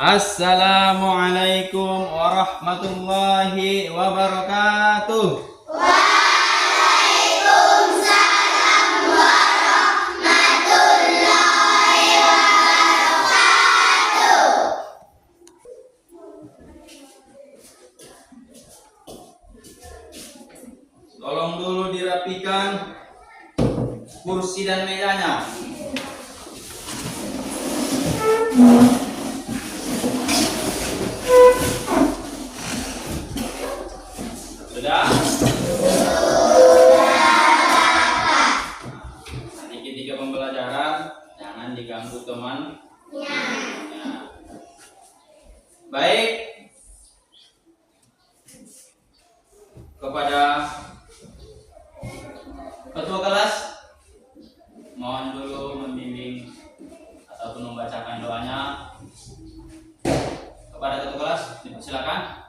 Assalamualaikum warahmatullahi wabarakatuh. Waalaikumsalam warahmatullahi wabarakatuh. Tolong dulu dirapikan kursi dan mejanya. Sudah? Nanti ketika pembelajaran jangan diganggu teman. Ya. Baik. Kepada ketua kelas, mohon dulu membimbing ataupun membacakan doanya. Kepada ketua kelas, silakan.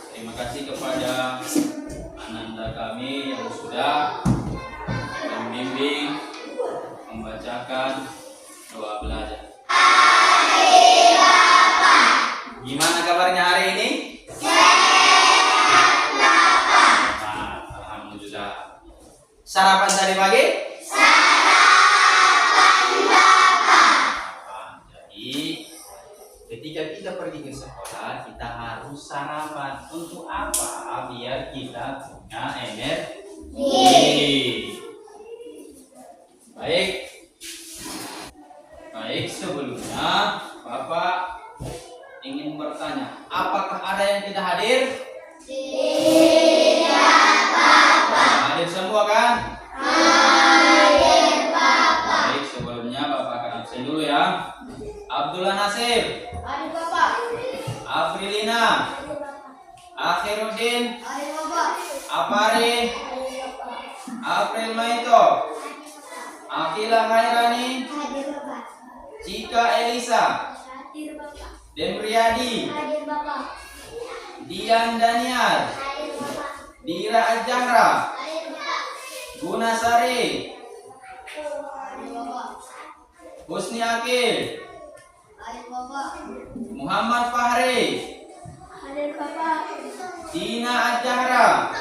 Terima kasih kepada ananda kami yang sudah membimbing, membacakan doa belajar. Hai Bapak. Gimana kabarnya hari ini? Sehat Bapak. Alhamdulillah. Sarapan tadi pagi? Sarapan Bapak. Jadi ketika kita pergi ke sekolah, kita harus sarapan. Untuk apa? Biar kita punya energi. Baik, sebelumnya Bapak ingin bertanya, apakah ada yang tidak hadir? Tidak Bapak. Hadir semua kan? Hadir Bapak. Baik, sebelumnya Bapak akan absen dulu ya. Abdullah Nasir, Hadir Bapak. Afrilina, Akhiruddin, Hadir Bapak. Apari, Hadir Bapak. April Maito, Akila Khairani, Hadir Bapak. Cika Elisa, Hadir Bapak. Demriyadi, Hadir Bapak. Dian Daniar, Hadir Bapak. Dira Ajahra, Hadir Bapak. Gunasari, Hadir Bapak. Husni Akil, Hadir Bapak. Muhammad Fahri, Hadir Bapak. Dina Ajahra,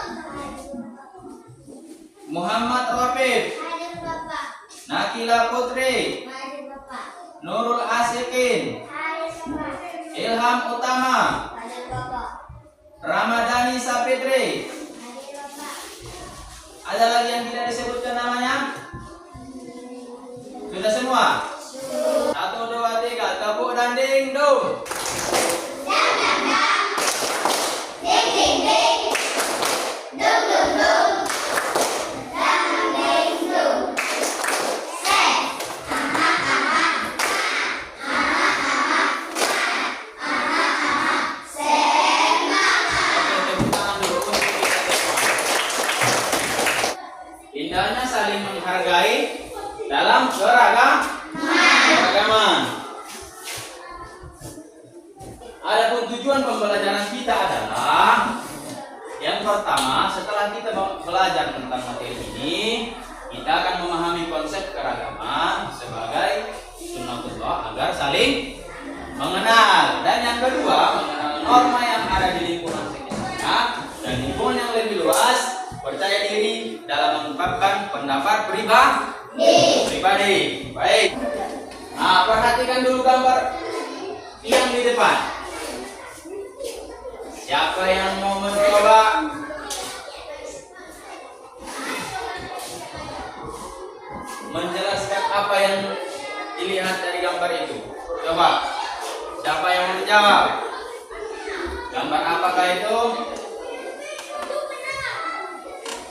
Muhammad Rafif, Hadir Bapak. Nakila Putri, Hadir Bapak. Nurul Asikin, Hadir Bapak. Ilham Utama, Hadir Bapak. Ramadhani Sapitri. Hadir Bapak. Ada lagi yang tidak disebutkan namanya? Sudah semua? 1, 2, 3, tepuk dan ding dong. Ding ding ding. Dung dung dung. Dang ding dung. Say. Aha aha. Aha aha. Aha aha. Semangat. Oke, tepuk tangan dulu untuk kita semua. Indahnya saling menghargai dalam keragaman. Adapun tujuan pembelajaran kita adalah yang pertama, setelah kita belajar tentang materi ini, kita akan memahami konsep keragaman sebagai sunnatullah agar saling mengenal. Dan yang kedua, mengenal norma yang ada di lingkungan sekitarnya dan lingkungan yang lebih luas, percaya diri dalam mengungkapkan pendapat pribadi. Baik. Nah, perhatikan dulu gambar yang di depan. Siapa yang mau mencoba? Menjelaskan apa yang dilihat dari gambar itu. Coba. Siapa yang mau menjawab? Gambar apakah itu?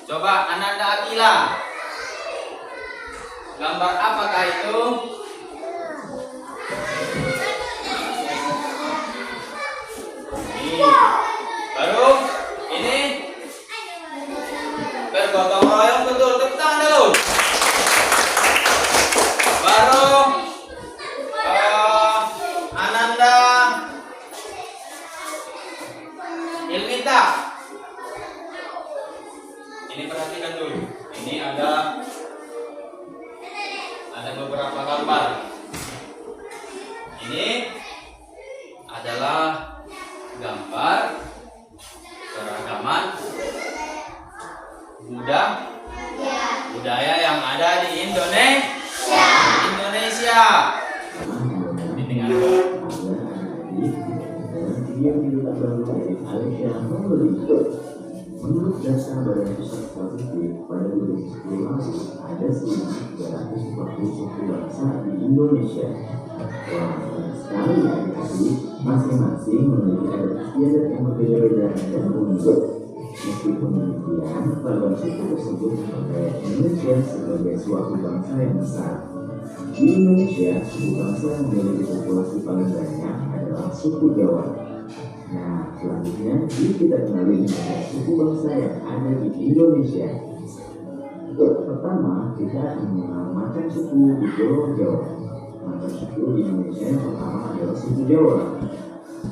Coba Ananda Akila. Gambar apakah itu? Ini. Baru ini bergotong royong betul, tepuk tangan dulu. Baru Ananda Ilmita. Ini perhatikan dulu. Ini ada beberapa gambar. Ini adalah gambar keragaman budaya yang ada di Indonesia. Dengan menurut data Badan Pusat Statistik pada 2010 lalu ada 1.340 suku bangsa di Indonesia. Wah, banyak sekali ya, tapi masing-masing memiliki adat istiadat yang berbeda-beda dan unik. Meskipun demikian, beragam suku tersebut mempercayai Indonesia sebagai suatu bangsa yang besar. Di Indonesia, suku bangsa yang memiliki populasi paling banyak adalah suku Jawa. Nah, selanjutnya kita kenali suku bangsa yang ada di Indonesia. Pertama, kita akan mengenal macam suku di Pulau Jawa. Macam suku di Indonesia yang pertama adalah suku Jawa.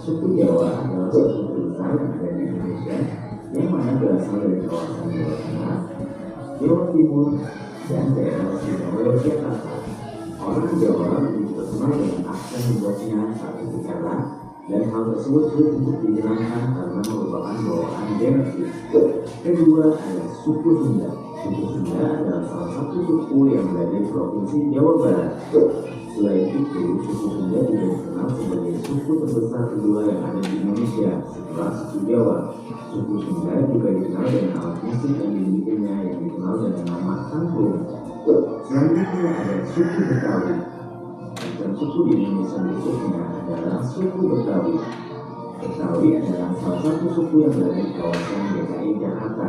Suku Jawa adalah suku terbesar yang ada di Indonesia, yang mana berasal dari kawasan Jawa Tengah, Jawa Timur, dan daerah istimewa Yogyakarta. Orang Jawa lebih terkenal dengan aksen membuatnya satu bicara, dan hal tersebut sulit untuk dihilangkan karena merupakan bawaan genetik. Kedua adalah suku Sunda. Suku Sunda adalah salah satu suku yang berada di Provinsi Jawa Barat. Selain itu, suku Sunda juga dikenal sebagai suku terbesar kedua yang ada di Indonesia setelah suku Jawa. Suku Sunda juga dikenal dengan alat musik yang dimilikinya yang dikenal dengan nama angklung. Selanjutnya ada suku Betawi. Dan suku di Indonesia berikutnya adalah suku Betawi. Betawi adalah salah satu suku yang berada di kawasan DKI Jakarta.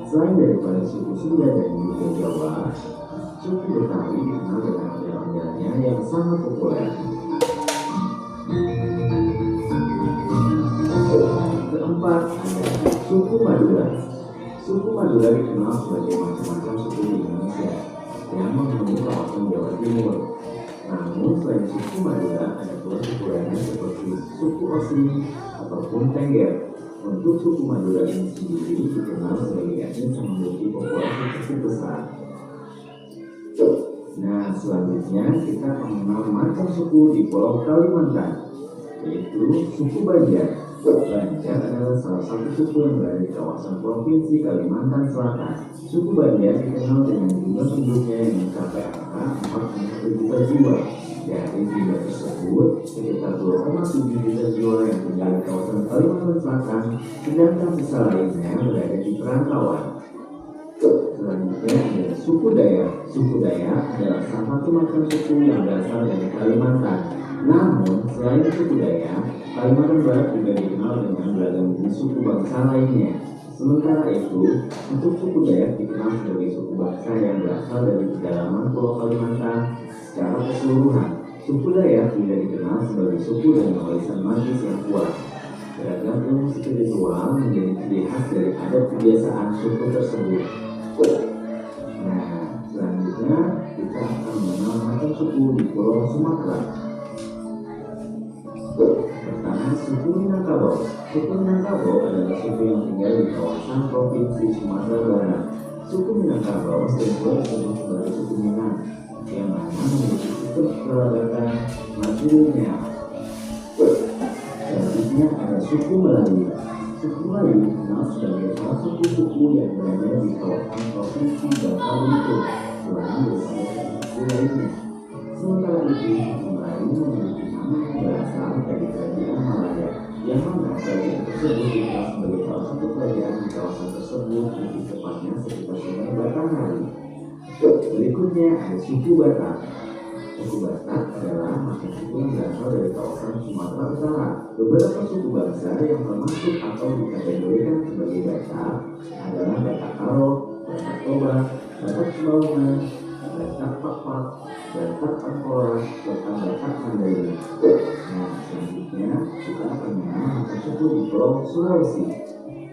Selain daripada suku Sunda dan juga Jawa, suku Betawi dikenal dengan ondel-ondelnya yang sangat populer. Keempat ada suku Madura. Suku Madura dikenal sebagai macam-macam suku di Indonesia yang menghuni kawasan Jawa Timur. Namun selain suku Madura, ada pula suku lainnya seperti suku Osing ataupun Tengger. Untuk suku Madura ini sendiri dikenal sebagai etnis yang memiliki populasi cukup besar. Nah, selanjutnya kita mengenal macam suku di Pulau Kalimantan, yaitu suku Banjar. Banjar adalah salah satu suku yang berada di kawasan Provinsi Kalimantan Selatan. Suku Banjar dikenal dengan jumlah penduduknya yang mencapai angka 4,1 juta jiwa. Dari jumlah tersebut, sekitar 2,7 juta jiwa yang tinggal di kawasan Kalimantan Selatan, sedangkan sisa lainnya berada di perantauan. Selanjutnya ada suku Dayak. Suku Dayak adalah salah satu macam suku yang berasal dari Kalimantan. Namun, selain suku Dayak, Kalimantan Barat juga dikenal dengan beragam jenis suku bangsa lainnya. Sementara itu, untuk suku Dayak dikenal sebagai suku bangsa yang berasal dari kedalaman Pulau Kalimantan secara keseluruhan. Suku Dayak juga dikenal sebagai suku dengan warisan magis yang kuat. Beragam ilmu spiritual menjadi ciri khas dari adat kebiasaan suku tersebut. Nah, selanjutnya kita akan mengenal macam suku di Pulau Sumatera. Pertama, suku Minangkabau. Suku Minangkabau adalah suku yang tinggal di kawasan Provinsi Sumatera Barat. Suku Minangkabau sering pula disebut sebagai suku Minang, yang mana memiliki sistem peradaban matrilineal. Selanjutnya ada suku Melayu. Suku Melayu dikenal sebagai salah satu suku yang berada di kawasan Provinsi Bangka Belitung, selain daripada suku lainnya. Sementara itu, suku Melayu memiliki pertama yang berasal dari kerajaan Malaya, yang mana kerajaan tersebut dikenal sebagai salah satu kerajaan di kawasan tersebut, lebih tepatnya sekitar Sungai Batanghari. Berikutnya ada suku Batak. Suku Batak adalah macam suku yang berasal dari kawasan Sumatera Utara. Beberapa suku bangsa yang termasuk atau dikategorikan sebagai Batak adalah Batak Karo, Batak Toba, Batak Sumbawa, Batak Papak, Batak Angkora, serta Batak Mandailing. Nah, selanjutnya kita akan mengenal macam suku di Pulau Sulawesi.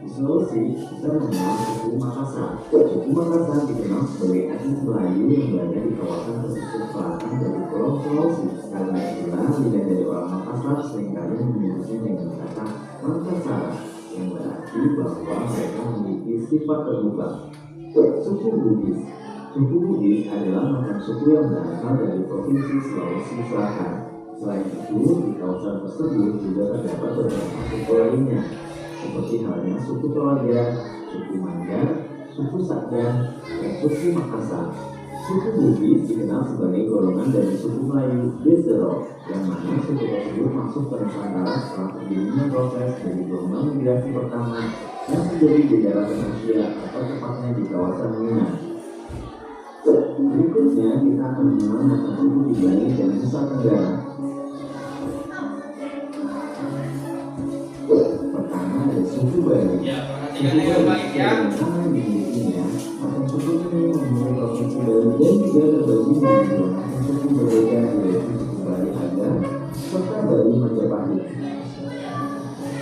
Di Sulawesi, kita mengenal suku Makassar. Suku Makassar dikenal sebagai etnis Melayu yang berada di kawasan pesisir selatan dari Pulau Sulawesi. Karena itulah lidah dari orang Makassar seringkali menyebutnya dengan kata Makassar, yang berarti bahwa mereka memiliki sifat terbuka. Suku Bugis. Suku Bugis adalah macam suku yang berasal dari Provinsi Sulawesi Selatan. Selain itu, di kawasan tersebut juga terdapat beberapa suku lainnya, seperti halnya suku Toraja, suku Mandar, suku Sadar, dan suku Makassar. Suku Bugis dikenal sebagai golongan dari suku Melayu Desero, yang mana suku tersebut masuk ke Nusantara setelah terjadinya proses dari gelombang migrasi pertama yang terjadi di daerah Asia atau tepatnya di kawasan Minang. Berikutnya kita akan mengenal macam suku di Bali dan Nusa Tenggara. Pertama ada suku Bali. Ya, perhatikan dengan baik ya. Sangat dimilikinya, macam suku ini memiliki provinsi Bali dan juga terbagi menjadi macam suku berbeda, yaitu suku Bali Agar serta Bali Majapahit.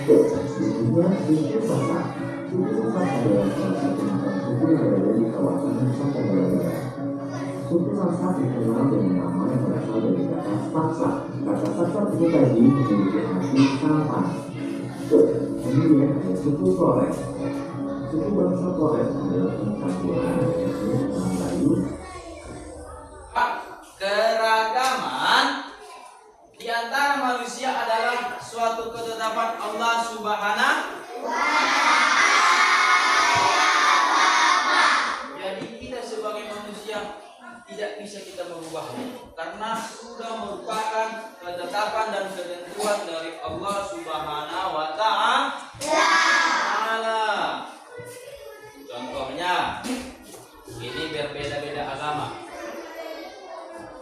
Berikutnya suku Sasak. Suku Sasak adalah salah satu macam suku yang berada di kawasan Nusa Tenggara Barat. Suku Sasak dikenal dengan nama yang berasal dari kata saksak. Kata saksak itu tadi memiliki arti sampan. Kemudian ada suku Flores. Suku bangsa Flores adalah campuran etnis Melayu. Keragaman di antara manusia adalah suatu ketetapan Allah Subhanahu. Jadi kita sebagai manusia tidak bisa kita merubahnya karena sudah merupakan ketetapan dan ketentuan dari Allah Subhanahu wa Ta'ala. Contohnya, ini berbeda-beda agama.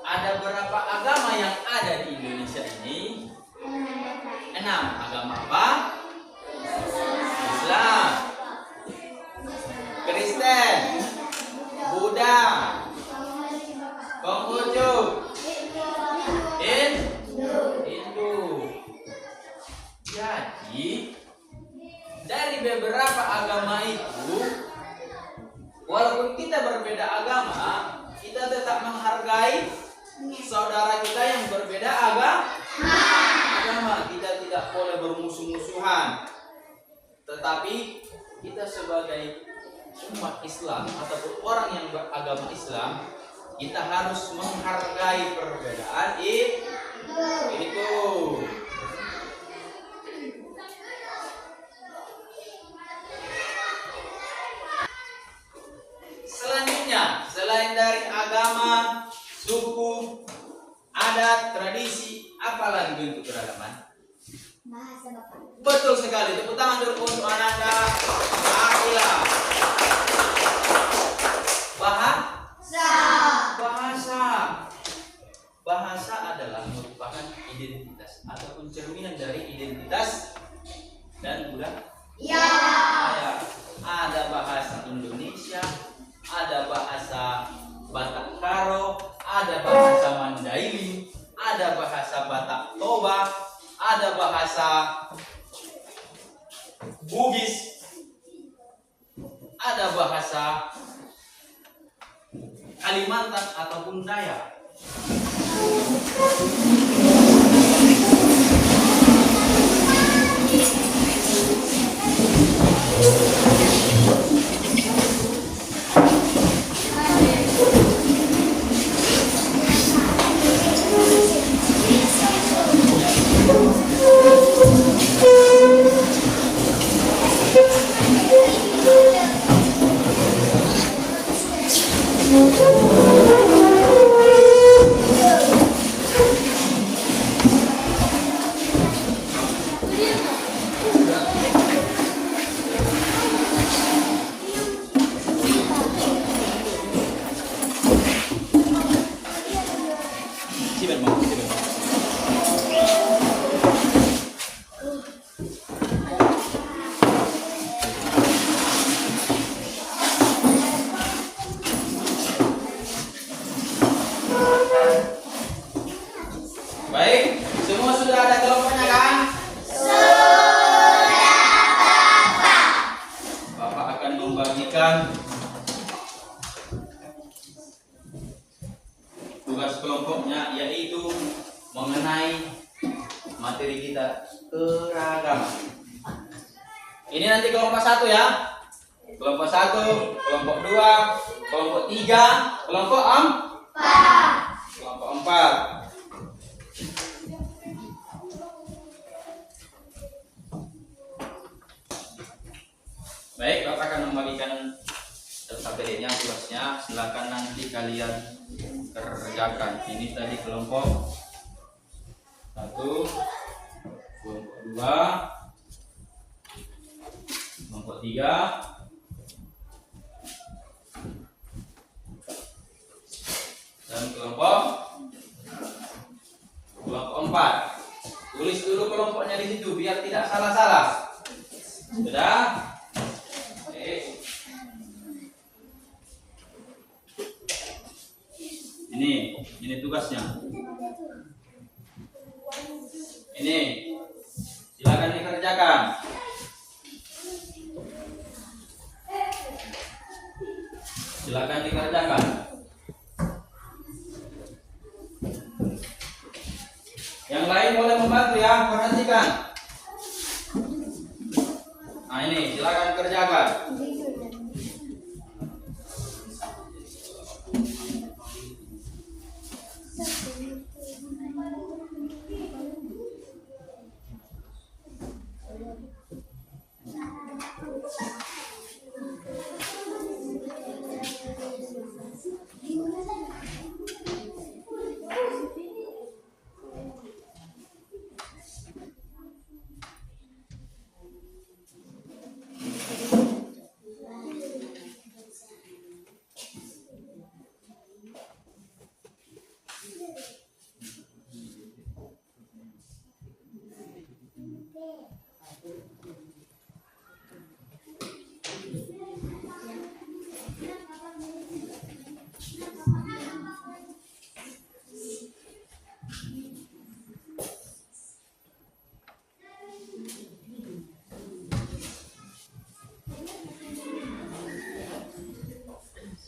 Ada berapa agama yang ada di Indonesia ini? 6. Agama apa? Islam, Kristen, Buddha, Konghucu, Hindu. Jadi dari beberapa agama itu, walaupun kita berbeda agama, kita tetap menghargai saudara kita yang berbeda agama. Kita tidak boleh bermusuh-musuhan. Tetapi kita sebagai umat Islam ataupun orang yang beragama Islam, kita harus menghargai perbedaan itu. Selanjutnya, selain dari agama, suku, adat, tradisi, apalagi bentuk keragaman? Bahasa Bapak. Betul sekali. Tepuk tangan dulu untuk Ananda Akila. Bahasa adalah merupakan identitas ataupun cerminan dari identitas dan budaya. Ya. Ada bahasa Indonesia, ada bahasa Batak Karo, ada bahasa Mandailing, ada bahasa Batak Toba, ada bahasa Bugis, ada bahasa Kalimantan ataupun Dayak. Siapa mau? Baik, semua sudah ada kelompoknya kan? Bapak akan membagikan tugas kelompoknya, yaitu mengenai materi kita keragaman. Ini nanti kelompok 1 ya. Kelompok 1, kelompok 2, kelompok 3, kelompok 4. Kelompok 4. Baik, Bapak akan membagikan PDF-nya, tugasnya. Silakan nanti kalian kerjakan. Ini tadi kelompok 1, kelompok 2, kelompok 3, dan kelompok 4. Tulis dulu kelompoknya di situ biar tidak salah-salah. Sudah? Ini tugasnya. Ini silakan dikerjakan. Silakan dikerjakan. Yang lain boleh membantu ya, perhatikan. Nah ini silakan kerjakan.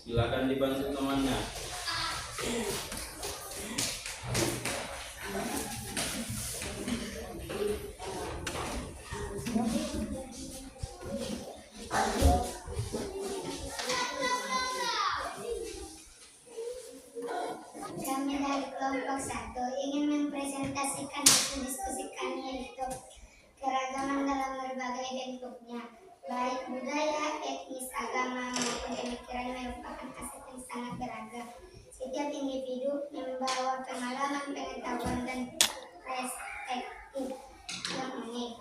Silakan dibantu temannya. Kami dari kelompok 1 ingin mempresentasikan hasil diskusi kami, yaitu keragaman dalam berbagai bentuknya, baik budaya, etnis, agama maupun pemikiran merupakan aset yang sangat beragam. Setiap individu membawa pengalaman, pengetahuan, dan perspektif yang unik.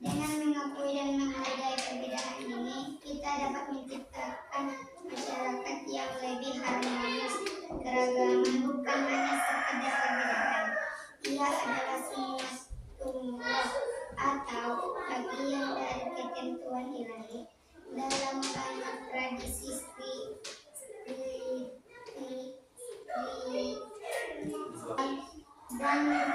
Dengan mengakui dan menghargai perbedaan ini, kita dapat menciptakan masyarakat yang lebih harmonis. Keragaman bukan hanya sekedar perbedaan, ia adalah semua tumbuh atau bagian dari ketentuan ilahi. Dalam banyak tradisi dan filosofi, keragaman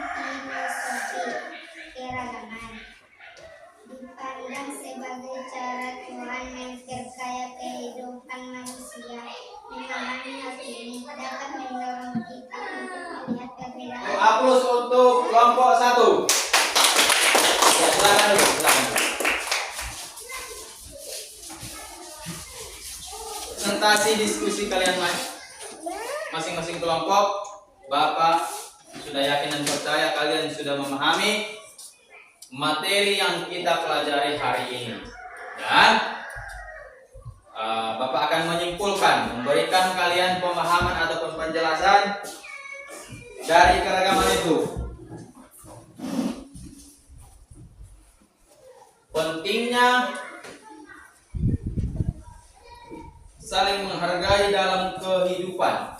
dipandang sebagai cara Tuhan memperkaya kehidupan manusia. Memahami hal ini dapat mendorong kita untuk melihat perbedaan. Aplaus untuk kelompok 1. Ya, silakan dulu, silakan. Presentasi diskusi kalian masing-masing kelompok, Bapak sudah yakin dan percaya kalian sudah memahami materi yang kita pelajari hari ini. Dan Bapak akan menyimpulkan, memberikan kalian pemahaman ataupun penjelasan dari keragaman itu. Pentingnya saling menghargai dalam kehidupan.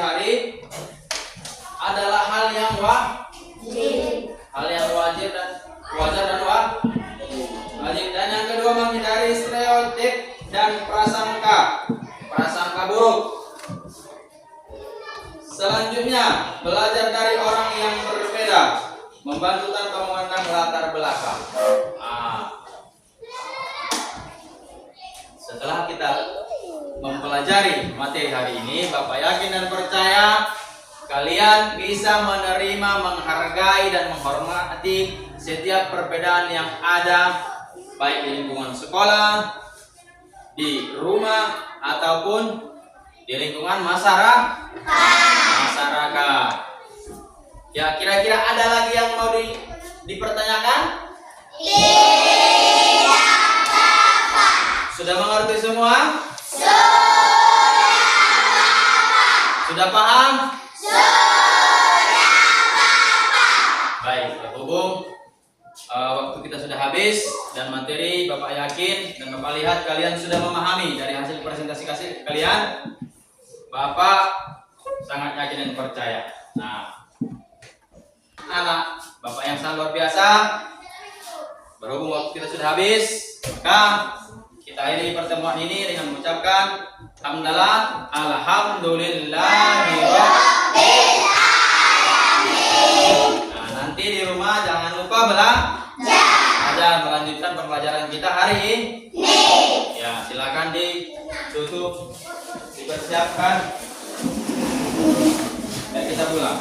hari adalah hal yang wajib dan wajar dan wajib. Dan yang kedua, menghindari stereotip dan prasangka buruk. Selanjutnya, belajar dari orang yang berbeda, membantu tanpa memandang latar belakang. Setelah kita mempelajari materi hari ini, Bapak yakin dan percaya kalian bisa menerima, menghargai, dan menghormati setiap perbedaan yang ada, baik di lingkungan sekolah, di rumah, ataupun di lingkungan masyarakat. Ya, kira-kira ada lagi yang mau dipertanyakan? Sudah mengerti semua? Sudah paham? Baik, berhubung waktu kita sudah habis dan materi Bapak yakin dan Bapak lihat kalian sudah memahami dari hasil presentasi kalian, Bapak sangat yakin dan percaya. Nah, anak Bapak yang sangat luar biasa, berhubung waktu kita sudah habis, maka kita akhiri pertemuan ini dengan mengucapkan hamdalah, alhamdulillahirabbil alamin. Nah, nanti di rumah jangan lupa belajar melanjutkan pembelajaran kita hari ini. Ya, silakan ditutup, dipersiapkan, dan kita pulang.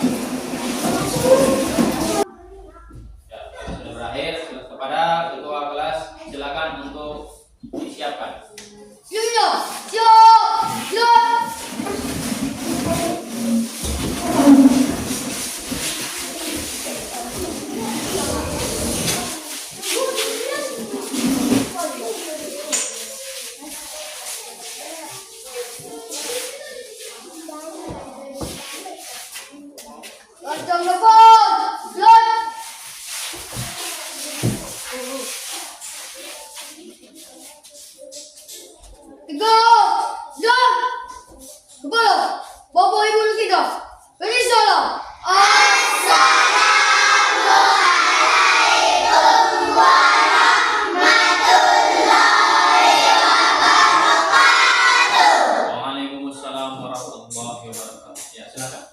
Ya, sudah berakhir. Kepada ketua kelas silakan untuk disiapkan. Bapak Ibu kita, Assalamualaikum warahmatullahi wabarakatuh. Waalaikumsalam warahmatullahi wabarakatuh. Ya, silakan.